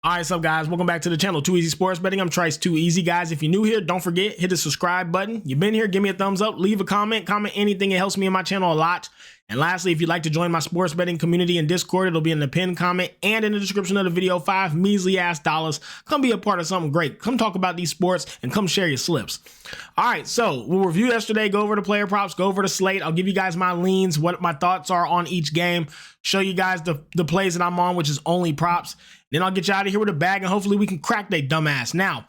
All right, so guys, welcome back to the channel, Too Easy Sports Betting. I'm Trice Too Easy. Guys, if you're new here, don't forget, hit the subscribe button. You've been here, give me a thumbs up, leave a comment anything. It helps me and my channel a lot. And lastly, if you'd like to join my sports betting community in Discord, it'll be in the pinned comment and in the description of the video. $5 measly ass dollars. Come be a part of something great. Come talk about these sports and come share your slips. All right, so we'll review yesterday, go over the player props, go over the slate. I'll give you guys my leans, what my thoughts are on each game, show you guys the plays that I'm on, which is only props. Then I'll get you out of here with a bag and hopefully we can crack that dumbass. Now,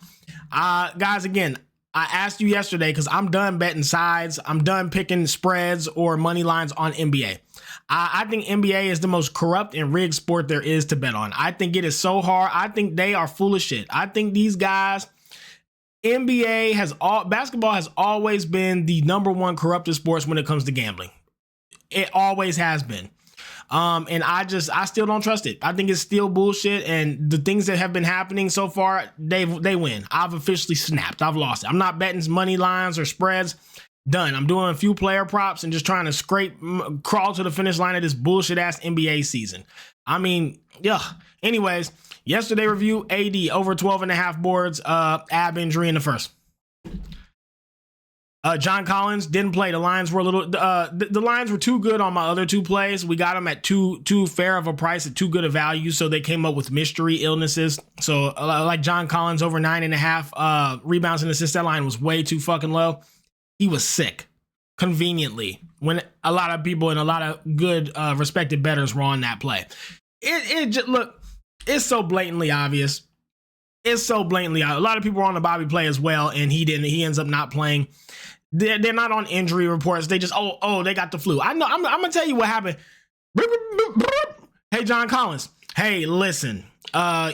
guys, again, I asked you yesterday because I'm done betting sides. I'm done picking spreads or money lines on NBA. I think NBA is the most corrupt and rigged sport there is to bet on. I think it is so hard. I think they are full of shit. I think these guys, basketball has always been the #1 corrupted sports when it comes to gambling. It always has been. And I still don't trust it. I think it's still bullshit. And the things that have been happening so far, they win. I've officially snapped. I've lost it. I'm not betting money lines or spreads. Done. I'm doing a few player props and just trying to crawl to the finish line of this bullshit ass NBA season. I mean, yeah. Anyways, yesterday review, AD over 12.5 boards, ab injury in the first. John Collins didn't play. The lines were a little, the lines were too good on my other two plays. We got them at too fair of a price, at too good a value. So they came up with mystery illnesses. So like John Collins over 9.5 rebounds and assists. That line was way too fucking low. He was sick conveniently when a lot of people and a lot of good respected bettors were on that play. It just, look, it's so blatantly obvious. It's so blatantly obvious. A lot of people were on the Bobby play as well, and he didn't. He ends up not playing. They're not on injury reports. They just, they got the flu. I know. I'm gonna tell you what happened. Hey, John Collins. Hey, listen.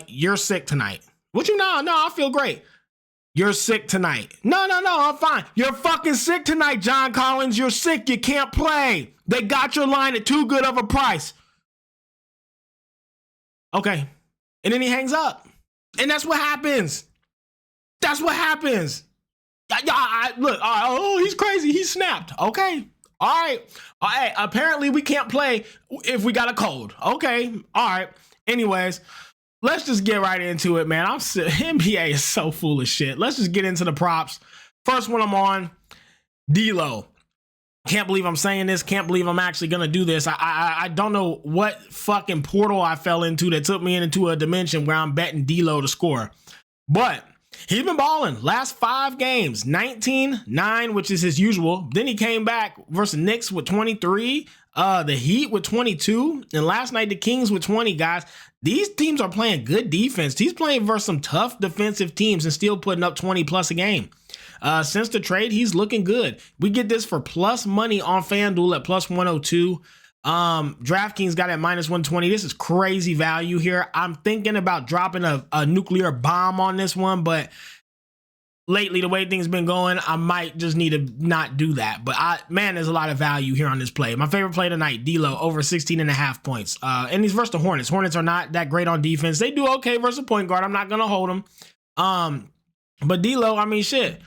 You're sick tonight. What you know? No, I feel great. You're sick tonight. No, I'm fine. You're fucking sick tonight, John Collins. You're sick. You can't play. They got your line at too good of a price. Okay. And then he hangs up. And that's what happens. That's what happens. Look, he's crazy. He snapped. Okay. All right. Apparently we can't play if we got a cold. Okay. All right. Anyways, let's just get right into it, man. NBA is so full of shit. Let's just get into the props. First one I'm on, D-Lo. Can't believe I'm saying this. Can't believe I'm actually going to do this. I don't know what fucking portal I fell into that took me into a dimension where I'm betting D-Lo to score. But he's been balling. Last 5 games, 19-9, which is his usual. Then he came back versus Knicks with 23, the Heat with 22, and last night the Kings with 20, guys. These teams are playing good defense. He's playing versus some tough defensive teams and still putting up 20 plus a game. Since the trade, he's looking good. We get this for plus money on FanDuel at plus 102. DraftKings got it at minus 120. This is crazy value here. I'm thinking about dropping a nuclear bomb on this one, but lately the way things been going, I might just need to not do that. But man, there's a lot of value here on this play. My favorite play tonight, D-Lo over 16.5 points. And he's versus the Hornets. Hornets are not that great on defense. They do okay versus a point guard. I'm not gonna hold them. But D-Lo, I mean, shit.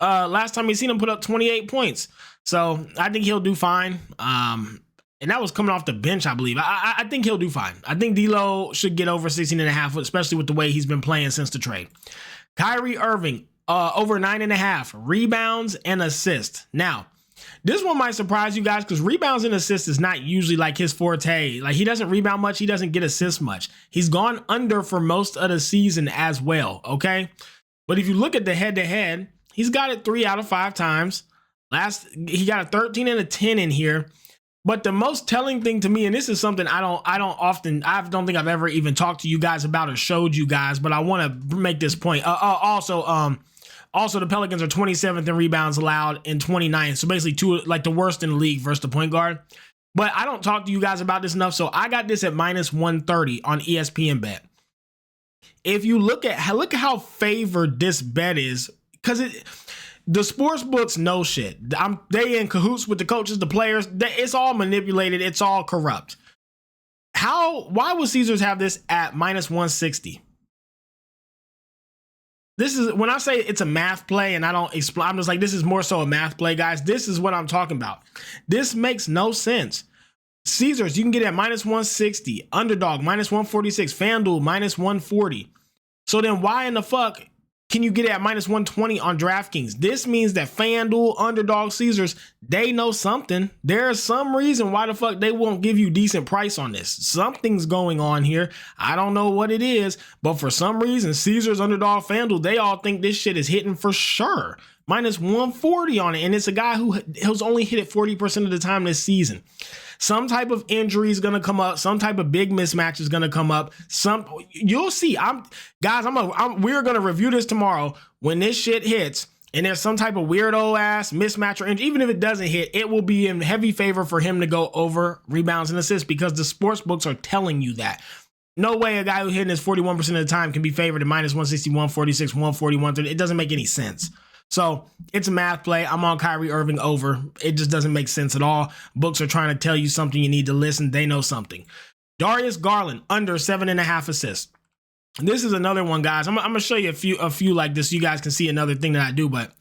Last time we seen him put up 28 points. So I think he'll do fine. And that was coming off the bench, I believe. I think he'll do fine. I think D-Lo should get over 16.5, especially with the way he's been playing since the trade. Kyrie Irving, over 9.5 rebounds and assists. Now, this one might surprise you guys because rebounds and assists is not usually like his forte. Like, he doesn't rebound much. He doesn't get assists much. He's gone under for most of the season as well, okay? But if you look at the head-to-head, he's got it 3 out of 5 times. He got a 13 and a 10 in here. But the most telling thing to me, and this is something I don't think I've ever even talked to you guys about or showed you guys, but I want to make this point. Also, the Pelicans are 27th in rebounds allowed and 29th. So basically the worst in the league versus the point guard. But I don't talk to you guys about this enough. So I got this at minus 130 on ESPN bet. If you look at how favored this bet is, because the sports books know shit. They in cahoots with the coaches, the players. It's all manipulated. It's all corrupt. Why would Caesars have this at minus 160? This is when I say it's a math play and I don't explain. I'm just like, this is more so a math play, guys. This is what I'm talking about. This makes no sense. Caesars, you can get it at -160. Underdog, -146. FanDuel, -140. So then why in the fuck can you get it at -120 on DraftKings? This means that FanDuel, Underdog, Caesars, they know something. There's some reason why the fuck they won't give you decent price on this. Something's going on here. I don't know what it is, but for some reason, Caesars, Underdog, FanDuel, they all think this shit is hitting for sure. -140 on it, and it's a guy who's only hit it 40% of the time this season. Some type of injury is gonna come up. Some type of big mismatch is gonna come up. You'll see. We're gonna review this tomorrow when this shit hits, and there's some type of weirdo ass mismatch or injury. Even if it doesn't hit, it will be in heavy favor for him to go over rebounds and assists because the sports books are telling you that. No way a guy who's hitting this 41% of the time can be favored at -160, 146, 140, 130. It doesn't make any sense. So it's a math play. I'm on Kyrie Irving over. It just doesn't make sense at all. Books are trying to tell you something. You need to listen. They know something. Darius Garland under 7.5 assists. This is another one, guys. I'm gonna show you a few like this. So you guys can see another thing that I do. But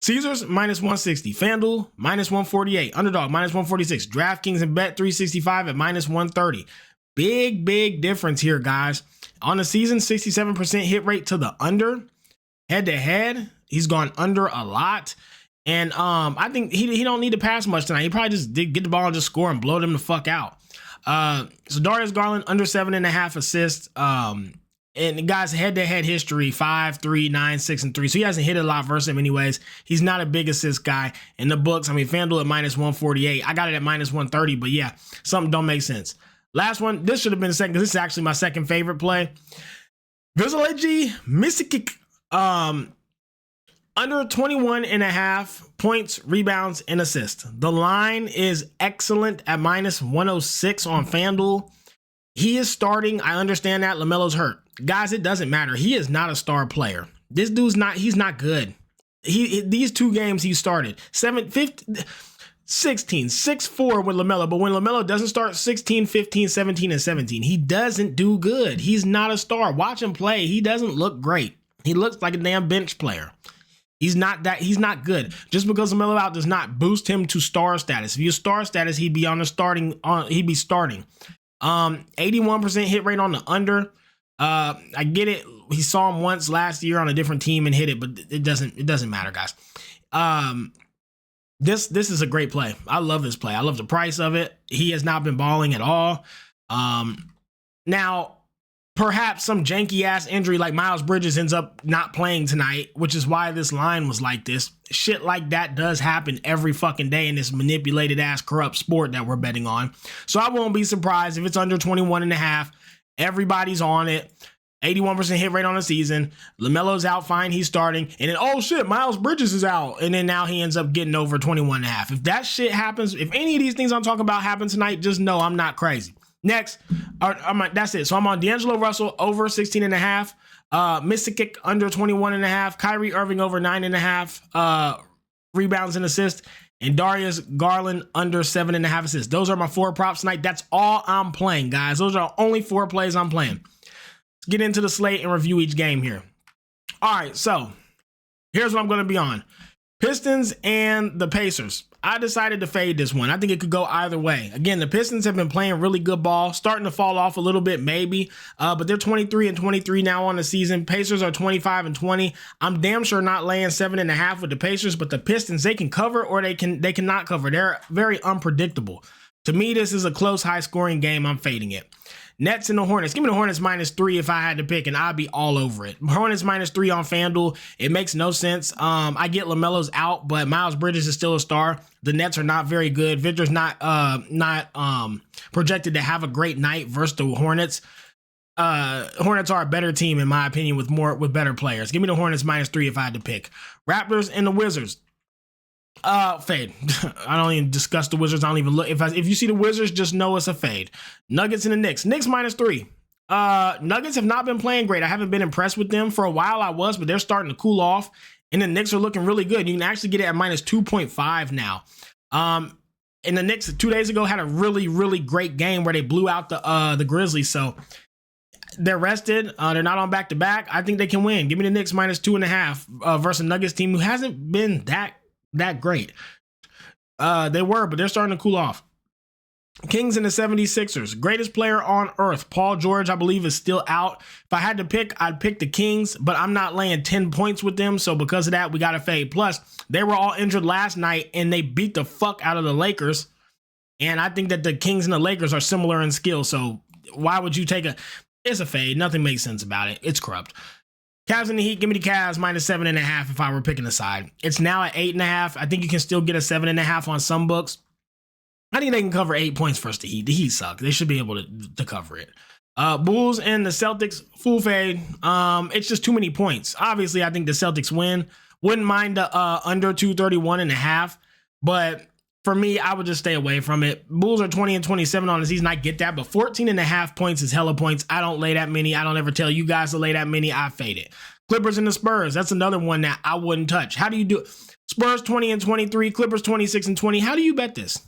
Caesars -160, FanDuel -148, Underdog -146, DraftKings and Bet365 at -130. Big difference here, guys. On the season, 67% hit rate to the under. Head to head, he's gone under a lot. And I think he don't need to pass much tonight. He probably just did get the ball and just score and blow them the fuck out. So Darius Garland under 7.5 assists. And the guy's head-to-head history, 5, 3, 9, 6, and 3. So he hasn't hit a lot versus him anyways. He's not a big assist guy. In the books, I mean, FanDuel at -148. I got it at -130, but yeah, something don't make sense. Last one, this should have been the second, because this is actually my second favorite play. Vizeleji Misikik. Under 21.5 points, rebounds, and assists. The line is excellent at -106 on FanDuel. He is starting. I understand that LaMelo's hurt. Guys, it doesn't matter. He is not a star player. This dude's not, he's not good. These 2 games he started, 16, 6-4 with LaMelo. But when LaMelo doesn't start, 16, 15, 17, and 17. He doesn't do good. He's not a star. Watch him play. He doesn't look great. He looks like a damn bench player. He's not good. Just because LaMelo out does not boost him to star status. If he was star status, he'd be starting. 81% hit rate on the under. I get it. He saw him once last year on a different team and hit it, but it doesn't matter, guys. This is a great play. I love this play. I love the price of it. He has not been balling at all. Now, perhaps some janky ass injury like Miles Bridges ends up not playing tonight, which is why this line was like this. Shit like that does happen every fucking day in this manipulated ass corrupt sport that we're betting on. So I won't be surprised if it's under 21.5. Everybody's on it. 81% hit rate on the season. LaMelo's out, fine, he's starting. And then, oh shit, Miles Bridges is out. And then now he ends up getting over 21.5. If that shit happens, if any of these things I'm talking about happen tonight, just know I'm not crazy. Next, that's it. So I'm on D'Angelo Russell over 16.5. Misikik under 21.5. Kyrie Irving over 9.5 rebounds and assists. And Darius Garland under 7.5 assists. Those are my 4 props tonight. That's all I'm playing, guys. Those are the only 4 plays I'm playing. Let's get into the slate and review each game here. All right, so here's what I'm going to be on. Pistons and the Pacers. I decided to fade this one. I think it could go either way. Again, the Pistons have been playing really good ball, starting to fall off a little bit maybe, but they're 23-23 now on the season. Pacers are 25-20. I'm damn sure not laying 7.5 with the Pacers, but the Pistons, they can cover or they cannot cover. They're very unpredictable. To me, this is a close, high-scoring game. I'm fading it. Nets and the Hornets. Give me the Hornets -3 if I had to pick, and I'd be all over it. Hornets -3 on FanDuel. It makes no sense. I get LaMelo's out, but Miles Bridges is still a star. The Nets are not very good. Victor's not projected to have a great night versus the Hornets. Hornets are a better team, in my opinion, with better players. Give me the Hornets -3 if I had to pick. Raptors and the Wizards. Fade. I don't even discuss the Wizards. I don't even look. If you see the Wizards, just know it's a fade. Nuggets and the Knicks. Knicks -3. Nuggets have not been playing great. I haven't been impressed with them. For a while I was, but they're starting to cool off. And the Knicks are looking really good. You can actually get it at -2.5 now. And the Knicks 2 days ago had a really, really great game where they blew out the Grizzlies. So they're rested. They're not on back-to-back. I think they can win. Give me the Knicks -2.5 versus a Nuggets team who hasn't been that great. They were, but they're starting to cool off. Kings and the 76ers. Greatest player on earth, Paul George, I believe, is still out. If I had to pick, I'd pick the Kings, but I'm not laying 10 points with them. So because of that, we got to fade. Plus, they were all injured last night and they beat the fuck out of the Lakers. And I think that the Kings and the Lakers are similar in skill. So why would you take it's a fade. Nothing makes sense about it. It's corrupt. Cavs and the Heat, give me the Cavs -7.5 if I were picking a side. It's now at 8.5. I think you can still get a 7.5 on some books. I think they can cover 8 points versus the Heat. The Heat suck. They should be able to cover it. Bulls and the Celtics, full fade. It's just too many points. Obviously, I think the Celtics win. Wouldn't mind the under 231.5, but for me, I would just stay away from it. Bulls are 20-27 on the season. I get that, but 14.5 points is hella points. I don't lay that many. I don't ever tell you guys to lay that many. I fade it. Clippers and the Spurs. That's another one that I wouldn't touch. How do you do it? Spurs 20-23, Clippers 26-20. How do you bet this?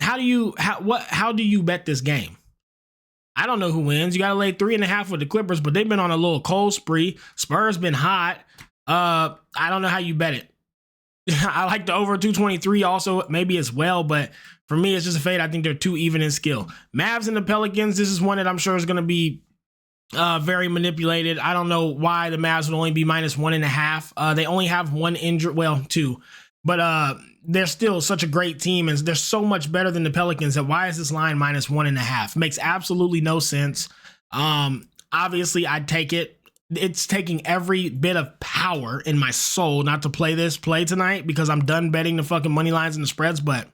How do you bet this game? I don't know who wins. You got to lay 3.5 with the Clippers, but they've been on a little cold spree. Spurs been hot. I don't know how you bet it. I like the over 223 also maybe as well, but for me, it's just a fade. I think they're too even in skill. Mavs and the Pelicans. This is one that I'm sure is going to be very manipulated. I don't know why the Mavs would only be -1.5. They only have one injured, well, two. But they're still such a great team, and they're so much better than the Pelicans. That why is this line -1.5? Makes absolutely no sense. Obviously, I'd take it. It's taking every bit of power in my soul not to play this play tonight because I'm done betting the fucking money lines and the spreads. But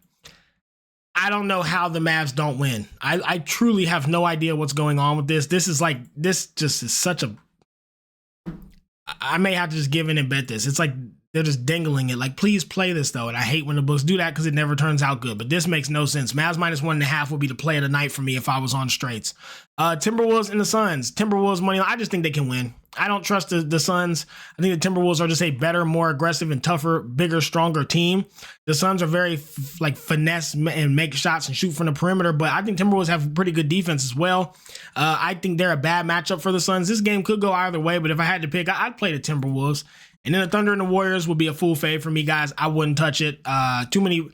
I don't know how the Mavs don't win. I truly have no idea what's going on with this. This just is such a. I may have to just give in and bet this. It's like they're just dangling it. Like, please play this, though. And I hate when the books do that because it never turns out good. But this makes no sense. Mavs -1.5 would be the play of the night for me if I was on straights. Timberwolves and the Suns. Timberwolves money. I just think they can win. I don't trust the Suns. I think the Timberwolves are just a better, more aggressive and tougher, bigger, stronger team. The Suns are very finesse and make shots and shoot from the perimeter. But I think Timberwolves have pretty good defense as well. I think they're a bad matchup for the Suns. This game could go either way. But if I had to pick, I'd play the Timberwolves. And then the Thunder and the Warriors would be a full fade for me, guys. I wouldn't touch it. Too many.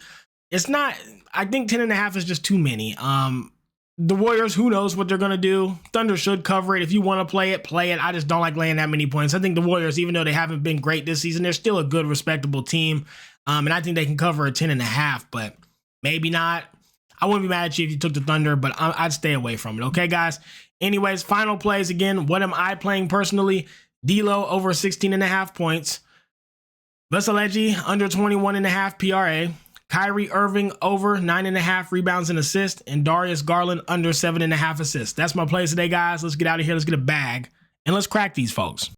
It's not. I think 10.5 is just too many. The Warriors, who knows what they're going to do. Thunder should cover it. If you want to play it, play it. I just don't like laying that many points. I think the Warriors, even though they haven't been great this season, they're still a good, respectable team. And I think they can cover a 10.5, but maybe not. I wouldn't be mad at you if you took the Thunder, but I'd stay away from it. Okay, guys? Anyways, final plays again. What am I playing personally? D'Lo over 16.5 points. Veseleji under 21.5 PRA. Kyrie Irving over 9.5 rebounds and assists. And Darius Garland under 7.5 assists. That's my plays today, guys. Let's get out of here. Let's get a bag. And let's crack these folks.